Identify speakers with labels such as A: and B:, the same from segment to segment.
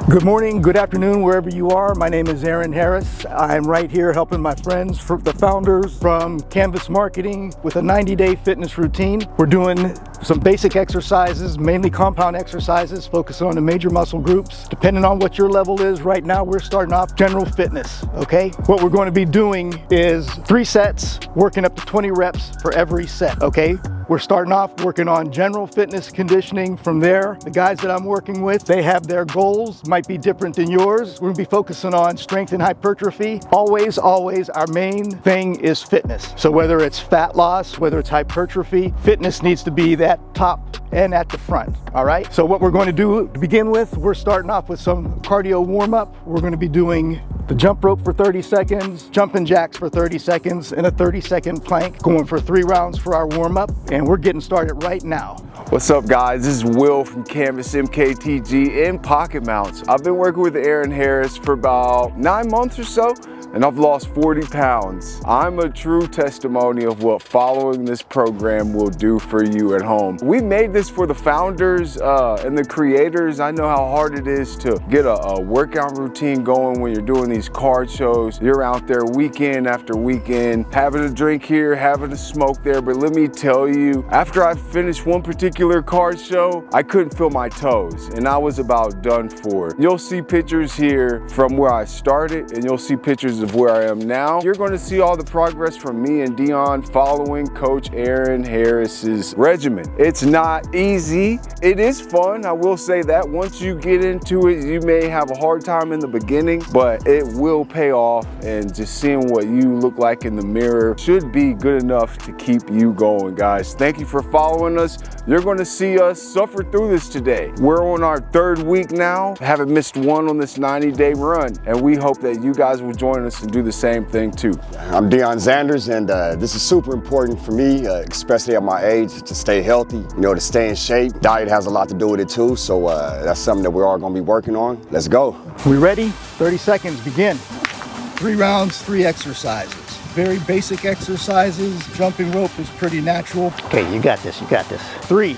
A: Good morning, good afternoon, wherever you are. My name is Aaron Harris. I'm right here helping my friends, the founders from Canvas Marketing, with a 90-day fitness routine. We're doing some basic exercises, mainly compound exercises, focusing on the major muscle groups. Depending on what your level is, right now we're starting off general fitness, okay? What we're going to be doing is 3 sets, working up to 20 reps for every set, okay? We're starting off working on general fitness conditioning. From there, the guys that I'm working with, they have their goals, might be different than yours. We're gonna be focusing on strength and hypertrophy. Always, our main thing is fitness. So whether it's fat loss, whether it's hypertrophy, fitness needs to be that top and at the front, all right? So what we're going to do to begin with, we're starting off with some cardio warm-up. We're gonna be doing the jump rope for 30 seconds, jumping jacks for 30 seconds, and a 30-second plank, going for 3 rounds for our warm-up, and we're getting started right now.
B: What's up, guys? This is Will from Canvas MKTG and Pocket Mounts. I've been working with Aaron Harris for about 9 months or so, and I've lost 40 pounds. I'm a true testimony of what following this program will do for you at home. We made this for the founders and the creators. I know how hard it is to get a workout routine going when you're doing these card shows. You're out there weekend after weekend, having a drink here, having a smoke there. But let me tell you, after I finished one particular card show, I couldn't feel my toes, and I was about done for. You'll see pictures here from where I started, and you'll see pictures of where I am now. You're going to see all the progress from me and Dion following Coach Aaron Harris's regimen. It's not easy. It is fun, I will say that. Once you get into it, you may have a hard time in the beginning, but it will pay off, and just seeing what you look like in the mirror should be good enough to keep you going, guys. Thank you for following us. You're going to see us suffer through this today. We're on our 3rd week now. Haven't missed one on this 90-day run, and we hope that you guys will join us and do the same thing too.
C: I'm Deion Zanders, and this is super important for me, especially at my age, to stay healthy, to stay in shape. Diet has a lot to do with it too, so that's something that we're all going to be working on. Let's go.
A: We ready? 30 seconds, begin. 3 rounds, 3 exercises. Very basic exercises. Jumping rope is pretty natural. Okay, you got this, 3,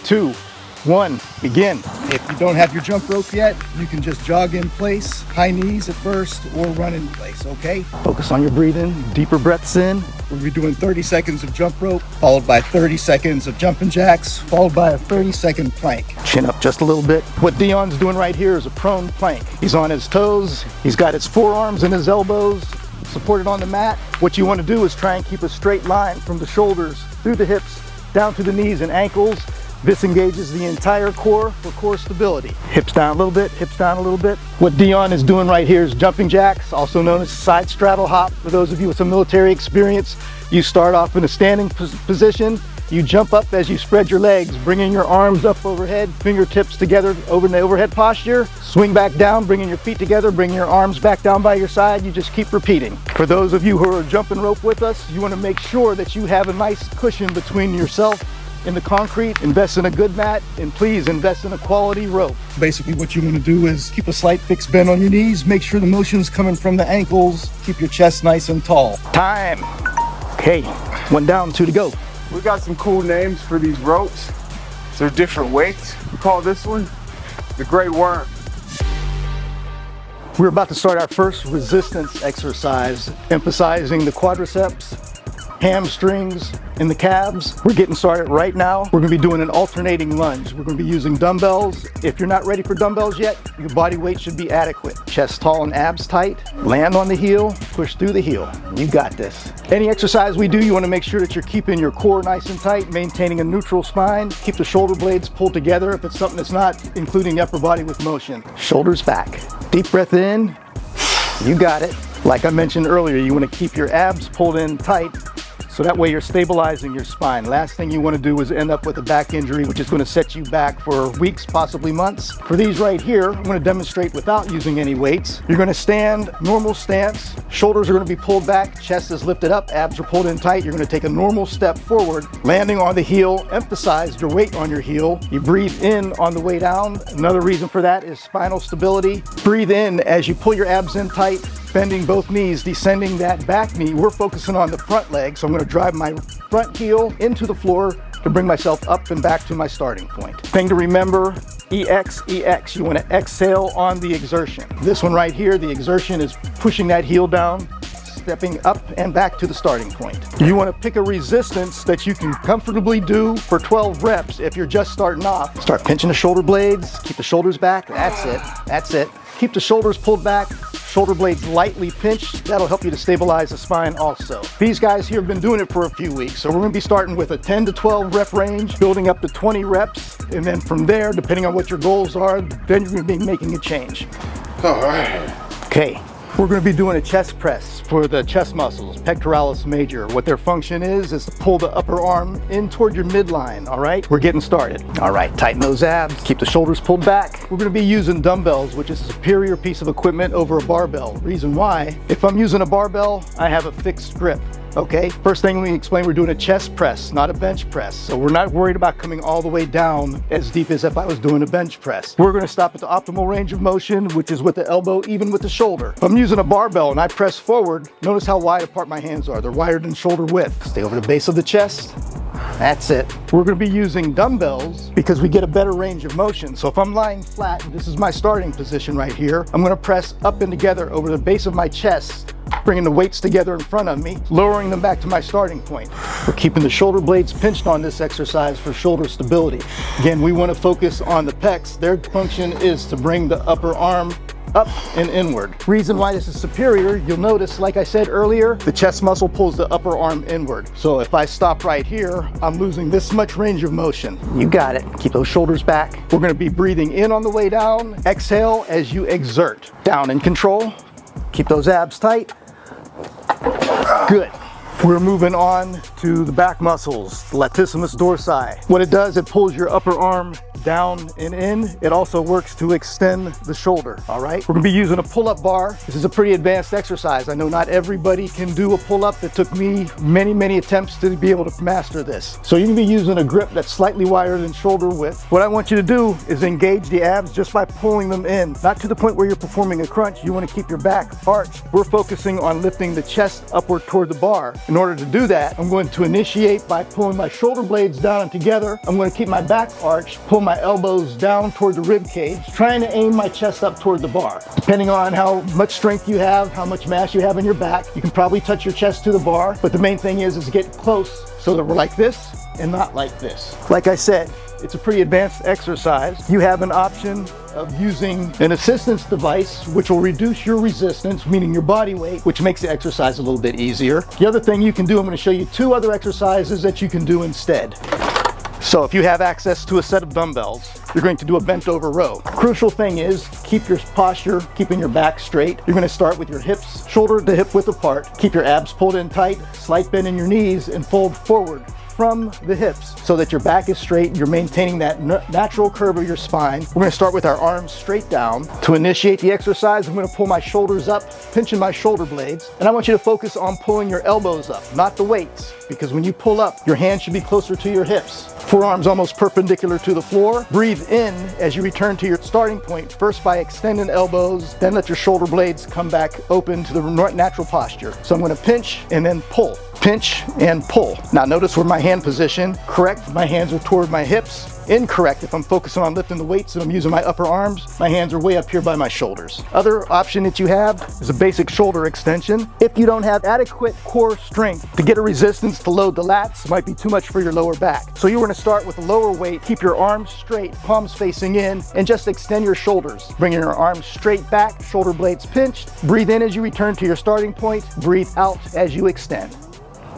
A: 2, 1, begin. If you don't have your jump rope yet, you can just jog in place, high knees at first, or run in place, okay? Focus on your breathing, deeper breaths in. We'll be doing 30 seconds of jump rope, followed by 30 seconds of jumping jacks, followed by a 30-second plank. Chin up just a little bit. What Dion's doing right here is a prone plank. He's on his toes, he's got his forearms and his elbows supported on the mat. What you want to do is try and keep a straight line from the shoulders, through the hips, down to the knees and ankles. This engages the entire core for core stability. Hips down a little bit, hips down a little bit. What Dion is doing right here is jumping jacks, also known as side straddle hop. For those of you with some military experience, you start off in a standing position. You jump up as you spread your legs, bringing your arms up overhead, fingertips together over in the overhead posture. Swing back down, bringing your feet together, bringing your arms back down by your side. You just keep repeating. For those of you who are jumping rope with us, you want to make sure that you have a nice cushion between yourself and the concrete. Invest in a good mat, and please invest in a quality rope. Basically what you want to do is keep a slight fixed bend on your knees, make sure the motion's coming from the ankles, keep your chest nice and tall. Time. Okay, 1 down, 2 to go.
B: We got some cool names for these ropes. They're different weights. We call this one the Great Worm.
A: We're about to start our first resistance exercise, emphasizing the quadriceps, hamstrings, and the calves. We're getting started right now. We're gonna be doing an alternating lunge. We're gonna be using dumbbells. If you're not ready for dumbbells yet, your body weight should be adequate. Chest tall and abs tight. Land on the heel, push through the heel. You got this. Any exercise we do, you wanna make sure that you're keeping your core nice and tight, maintaining a neutral spine. Keep the shoulder blades pulled together if it's something that's not including the upper body with motion. Shoulders back. Deep breath in. You got it. Like I mentioned earlier, you wanna keep your abs pulled in tight, so that way you're stabilizing your spine. Last thing you want to do is end up with a back injury, which is going to set you back for weeks, possibly months. For these right here, I'm going to demonstrate without using any weights. You're going to stand normal stance. Shoulders are going to be pulled back, chest is lifted up, abs are pulled in tight. You're going to take a normal step forward, landing on the heel. Emphasize your weight on your heel. You breathe in on the way down. Another reason for that is spinal stability. Breathe in as you pull your abs in tight, bending both knees, descending that back knee. We're focusing on the front leg, so I'm going to drive my front heel into the floor to bring myself up and back to my starting point. Thing to remember, EX, EX. You want to exhale on the exertion. This one right here, the exertion is pushing that heel down, stepping up and back to the starting point. You want to pick a resistance that you can comfortably do for 12 reps if you're just starting off. Start pinching the shoulder blades, keep the shoulders back. That's it, that's it. Keep the shoulders pulled back, shoulder blades lightly pinched. That'll help you to stabilize the spine also. These guys here have been doing it for a few weeks, so we're going to be starting with a 10 to 12 rep range, building up to 20 reps, and then from there, depending on what your goals are, then you're going to be making a change.
B: All right.
A: Okay. We're going to be doing a chest press for the chest muscles, pectoralis major. What their function is to pull the upper arm in toward your midline, all right? We're getting started. All right, tighten those abs, keep the shoulders pulled back. We're going to be using dumbbells, which is a superior piece of equipment over a barbell. Reason why, if I'm using a barbell, I have a fixed grip. Okay, first thing, let me explain, we're doing a chest press, not a bench press. So we're not worried about coming all the way down as deep as if I was doing a bench press. We're gonna stop at the optimal range of motion, which is with the elbow, even with the shoulder. If I'm using a barbell and I press forward, notice how wide apart my hands are. They're wider than shoulder width. Stay over the base of the chest. That's it. We're gonna be using dumbbells because we get a better range of motion. So if I'm lying flat, this is my starting position right here, I'm gonna press up and together over the base of my chest, bringing the weights together in front of me, lowering them back to my starting point. We're keeping the shoulder blades pinched on this exercise for shoulder stability. Again, we want to focus on the pecs. Their function is to bring the upper arm up and inward. Reason why this is superior, you'll notice, like I said earlier, the chest muscle pulls the upper arm inward. So if I stop right here, I'm losing this much range of motion. You got it. Keep those shoulders back. We're going to be breathing in on the way down. Exhale as you exert. Down in control. Keep those abs tight. Good. We're moving on to the back muscles, the latissimus dorsi. What it does, it pulls your upper arm down and in. It also works to extend the shoulder, all right? We're gonna be using a pull-up bar. This is a pretty advanced exercise. I know not everybody can do a pull-up. It took me many attempts to be able to master this. So you're gonna be using a grip that's slightly wider than shoulder width. What I want you to do is engage the abs just by pulling them in, not to the point where you're performing a crunch. You wanna keep your back arched. We're focusing on lifting the chest upward toward the bar. In order to do that, I'm going to initiate by pulling my shoulder blades down and together. I'm going to keep my back arched, pull my elbows down toward the rib cage, trying to aim my chest up toward the bar. Depending on how much strength you have, how much mass you have in your back, you can probably touch your chest to the bar, but the main thing is get close so that we're like this and not like this. Like I said, it's a pretty advanced exercise. You have an option of using an assistance device, which will reduce your resistance, meaning your body weight, which makes the exercise a little bit easier. The other thing you can do, I'm going to show you two other exercises that you can do instead. So if you have access to a set of dumbbells, you're going to do a bent over row. Crucial thing is keep your posture, keeping your back straight. You're going to start with your hips shoulder to hip width apart. Keep your abs pulled in tight, slight bend in your knees, and fold forward from the hips so that your back is straight. You're maintaining that natural curve of your spine. We're going to start with our arms straight down. To initiate the exercise, I'm going to pull my shoulders up, pinching my shoulder blades, and I want you to focus on pulling your elbows up, not the weights, because when you pull up, your hands should be closer to your hips. Forearms almost perpendicular to the floor. Breathe in as you return to your starting point, first by extending elbows, then let your shoulder blades come back open to the natural posture. So I'm going to pinch and then pull. Pinch and pull. Now notice where my hand position, correct, my hands are toward my hips. Incorrect, if I'm focusing on lifting the weights and I'm using my upper arms, my hands are way up here by my shoulders. Other option that you have is a basic shoulder extension. If you don't have adequate core strength to get a resistance to load the lats, it might be too much for your lower back. So you want to start with a lower weight, keep your arms straight, palms facing in, and just extend your shoulders. Bringing your arms straight back, shoulder blades pinched. Breathe in as you return to your starting point. Breathe out as you extend.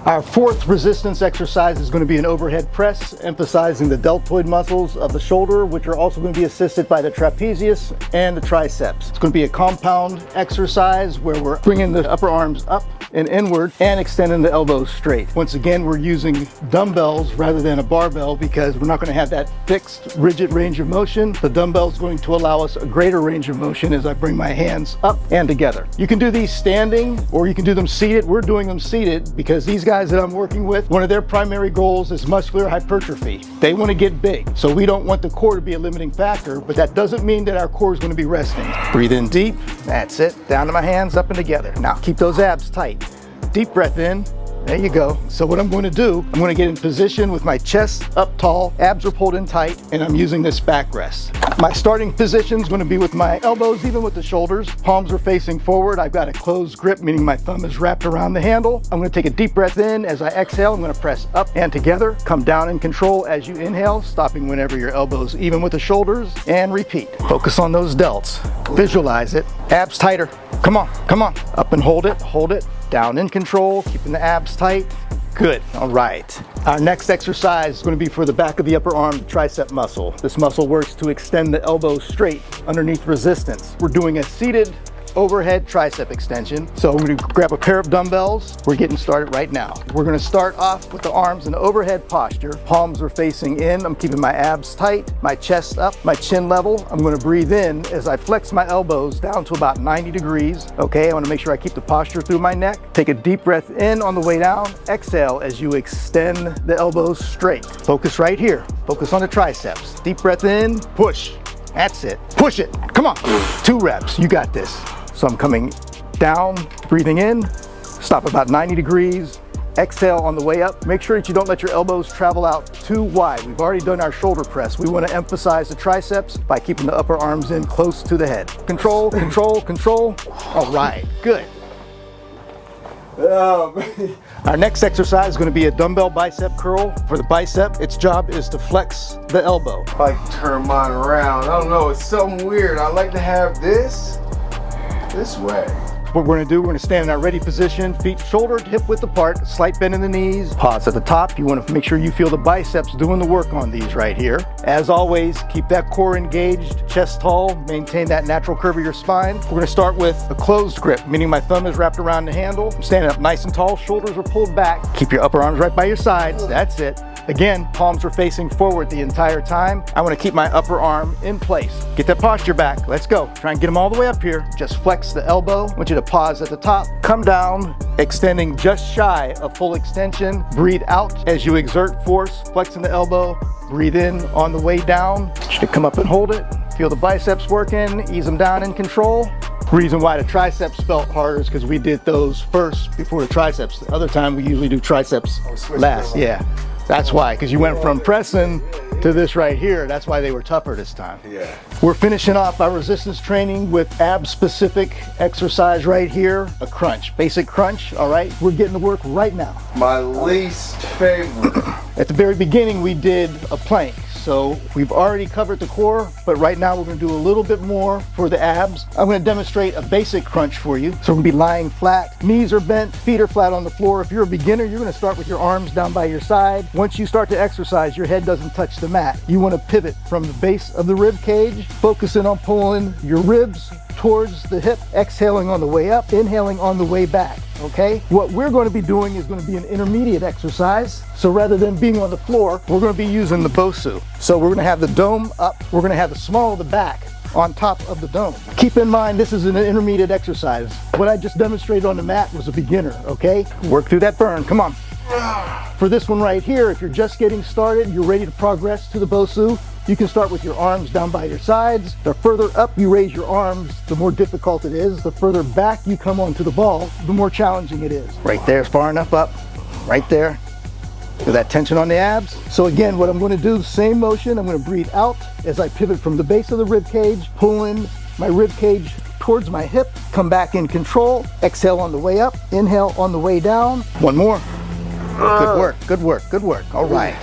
A: Our fourth resistance exercise is going to be an overhead press, emphasizing the deltoid muscles of the shoulder, which are also going to be assisted by the trapezius and the triceps. It's going to be a compound exercise where we're bringing the upper arms up and inward and extending the elbows straight. Once again, we're using dumbbells rather than a barbell because we're not going to have that fixed, rigid range of motion. The dumbbell is going to allow us a greater range of motion as I bring my hands up and together. You can do these standing or you can do them seated. We're doing them seated because these guys that I'm working with, one of their primary goals is muscular hypertrophy. They want to get big. So we don't want the core to be a limiting factor, but that doesn't mean that our core is going to be resting. Breathe in deep. That's it. Down to my hands, up and together. Now keep those abs tight. Deep breath in, There you go. So what I'm going to do, I'm going to get in position with my chest up tall, abs are pulled in tight, and I'm using this backrest. My starting position is going to be with my elbows even with the shoulders. Palms are facing forward. I've got a closed grip, meaning my thumb is wrapped around the handle. I'm going to take a deep breath in. As I exhale, I'm going to press up and together. Come down in control as you inhale, stopping whenever your elbows even with the shoulders, and repeat. Focus on those delts. Visualize it. Abs tighter. Come on, come on. Up and hold it, down in control, keeping the abs tight. Good, all right. Our next exercise is going to be for the back of the upper arm, the tricep muscle. This muscle works to extend the elbow straight underneath resistance. We're doing a seated overhead tricep extension. So I'm going to grab a pair of dumbbells. We're getting started right now. We're going to start off with the arms in overhead posture. Palms are facing in. I'm keeping my abs tight, my chest up, my chin level. I'm going to breathe in as I flex my elbows down to about 90 degrees. Okay, I want to make sure I keep the posture through my neck. Take a deep breath in on the way down. Exhale as you extend the elbows straight. Focus right here. Focus on the triceps. Deep breath in, push. That's it. Push it. Come on. 2 reps. You got this. So I'm coming down, breathing in, stop about 90 degrees, exhale on the way up. Make sure that you don't let your elbows travel out too wide. We've already done our shoulder press. We want to emphasize the triceps by keeping the upper arms in close to the head. Control, control, control. All right, good. Our next exercise is going to be a dumbbell bicep curl. For the bicep, its job is to flex the elbow.
B: I like to turn mine around. I don't know, it's something weird. I like to have this way.
A: What we're going to do, we're going to stand in our ready position, feet shoulder to hip width apart, slight bend in the knees, pause at the top. You want to make sure you feel the biceps doing the work on these right here. As always, keep that core engaged, chest tall, maintain that natural curve of your spine. We're going to start with a closed grip, meaning my thumb is wrapped around the handle. I'm standing up nice and tall, shoulders are pulled back. Keep your upper arms right by your sides, that's it. Again, palms are facing forward the entire time. I want to keep my upper arm in place. Get that posture back. Let's go. Try and get them all the way up here. Just flex the elbow. I want you to pause at the top. Come down, extending just shy of full extension. Breathe out as you exert force, flexing the elbow. Breathe in on the way down. You should come up and hold it. Feel the biceps working. Ease them down in control. Reason why the triceps felt harder is because we did those first before the triceps. The other time we usually do triceps last. Yeah. That's why, because you went from pressing to this right here. That's why they were tougher this time.
B: Yeah.
A: We're finishing off our resistance training with ab-specific exercise right here, a crunch, basic crunch, all right? We're getting to work right now.
B: My least favorite.
A: At the very beginning, we did a plank. So we've already covered the core, but right now we're going to do a little bit more for the abs. I'm going to demonstrate a basic crunch for you. So we're going to be lying flat, knees are bent, feet are flat on the floor. If you're a beginner, you're going to start with your arms down by your side. Once you start to exercise, your head doesn't touch the mat. You want to pivot from the base of the rib cage, focusing on pulling your ribs towards the hip, exhaling on the way up, inhaling on the way back. Okay, what we're going to be doing is going to be an intermediate exercise. So rather than being on the floor, we're going to be using the Bosu. So we're going to have the dome up. We're going to have the small of the back on top of the dome. Keep in mind, this is an intermediate exercise. What I just demonstrated on the mat was a beginner, okay? Work through that burn, come on. For this one right here, if you're just getting started, you're ready to progress to the Bosu, you can start with your arms down by your sides. The further up you raise your arms, the more difficult it is. The further back you come onto the ball, the more challenging it is. Right there is far enough up, right there. Feel that tension on the abs. So again, what I'm going to do, same motion, I'm going to breathe out as I pivot from the base of the rib cage, pull in my rib cage towards my hip, come back in control, exhale on the way up, inhale on the way down. One more. Good work, good work, good work. All right.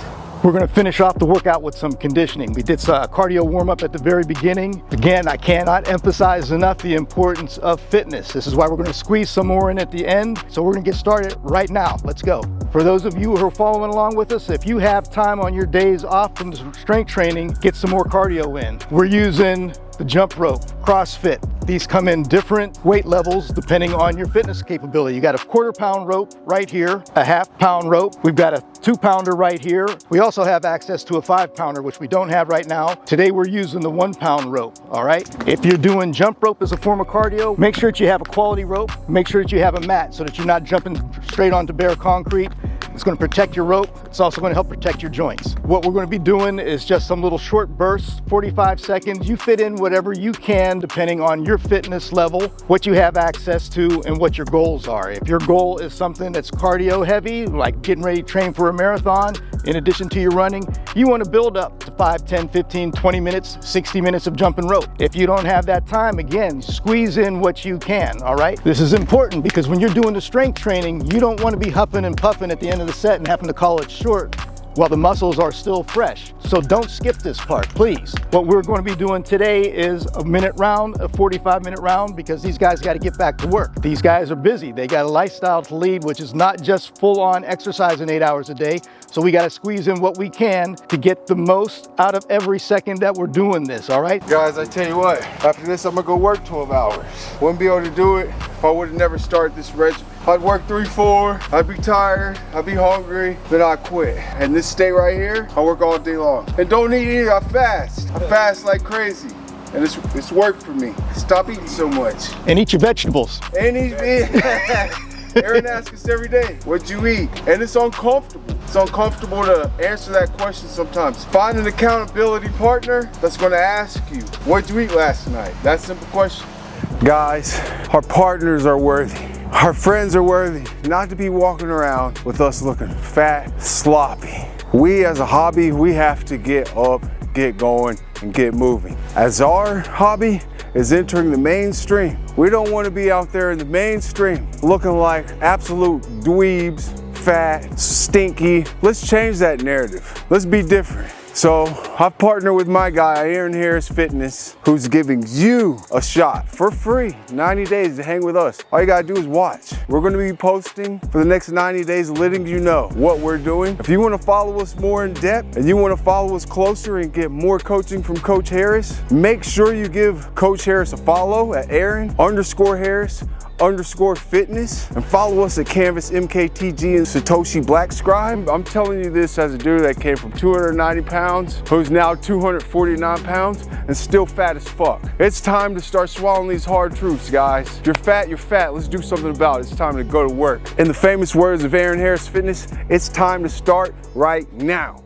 A: We're going to finish off the workout with some conditioning. We did a cardio warm-up at the very beginning. Again, I cannot emphasize enough the importance of fitness. This is why we're going to squeeze some more in at the end. So we're going to get started right now. Let's go. For those of you who are following along with us, if you have time on your days off from the strength training, get some more cardio in. We're using the jump rope, CrossFit. These come in different weight levels depending on your fitness capability. You got a 1/4 pound rope right here, a 1/2 pound rope. We've got a 2 pounder right here. We also have access to a 5 pounder, which we don't have right now. Today we're using the 1 pound rope, all right? If you're doing jump rope as a form of cardio, make sure that you have a quality rope. Make sure that you have a mat so that you're not jumping straight onto bare concrete. It's going to protect your rope. It's also going to help protect your joints. What we're going to be doing is just some little short bursts, 45 seconds. You fit in whatever you can depending on your fitness level, what you have access to, and what your goals are. If your goal is something that's cardio heavy, like getting ready to train for a marathon, in addition to your running, you want to build up to 5, 10, 15, 20 minutes, 60 minutes of jumping rope. If you don't have that time, again, squeeze in what you can, all right? This is important because when you're doing the strength training, you don't want to be huffing and puffing at the end of the set and having to call it short while the muscles are still fresh. So don't skip this part, please. What we're going to be doing today is a minute round, a 45-minute round, because these guys got to get back to work. These guys are busy. They got a lifestyle to lead, which is not just full-on exercising 8 hours a day. So we got to squeeze in what we can to get the most out of every second that we're doing this, all right?
B: Guys, I tell you what, after this, I'm gonna go work 12 hours. Wouldn't be able to do it if I would have never started this regimen. I'd work 3, 4, I'd be tired, I'd be hungry, then I'd quit. And this state right here, I work all day long. And don't eat either, I fast. I fast like crazy. And it's worked for me. Stop eating so much.
A: And eat your vegetables.
B: And Aaron asks us every day, what'd you eat? And it's uncomfortable. It's uncomfortable to answer that question sometimes. Find an accountability partner that's gonna ask you, what'd you eat last night? That simple question. Guys, our partners are worthy. Our friends are worthy not to be walking around with us looking fat, sloppy. We as a hobby, we have to get up, get going, and get moving. As our hobby is entering the mainstream, we don't want to be out there in the mainstream looking like absolute dweebs, fat, stinky. Let's change that narrative. Let's be different. So I've partnered with my guy, Aaron Harris Fitness, who's giving you a shot for free, 90 days to hang with us. All you gotta do is watch. We're gonna be posting for the next 90 days, letting you know what we're doing. If you wanna follow us more in depth and you wanna follow us closer and get more coaching from Coach Harris, make sure you give Coach Harris a follow at Aaron_Harris_fitness and follow us at Canvas MKTG and Satoshi Black Scribe. I'm telling you this as a dude that came from 290 pounds, who's now 249 pounds and still fat as fuck. It's time to start swallowing these hard truths, guys. If you're fat, you're fat. Let's do something about it. It's time to go to work. In the famous words of Aaron Harris Fitness, it's time to start right now.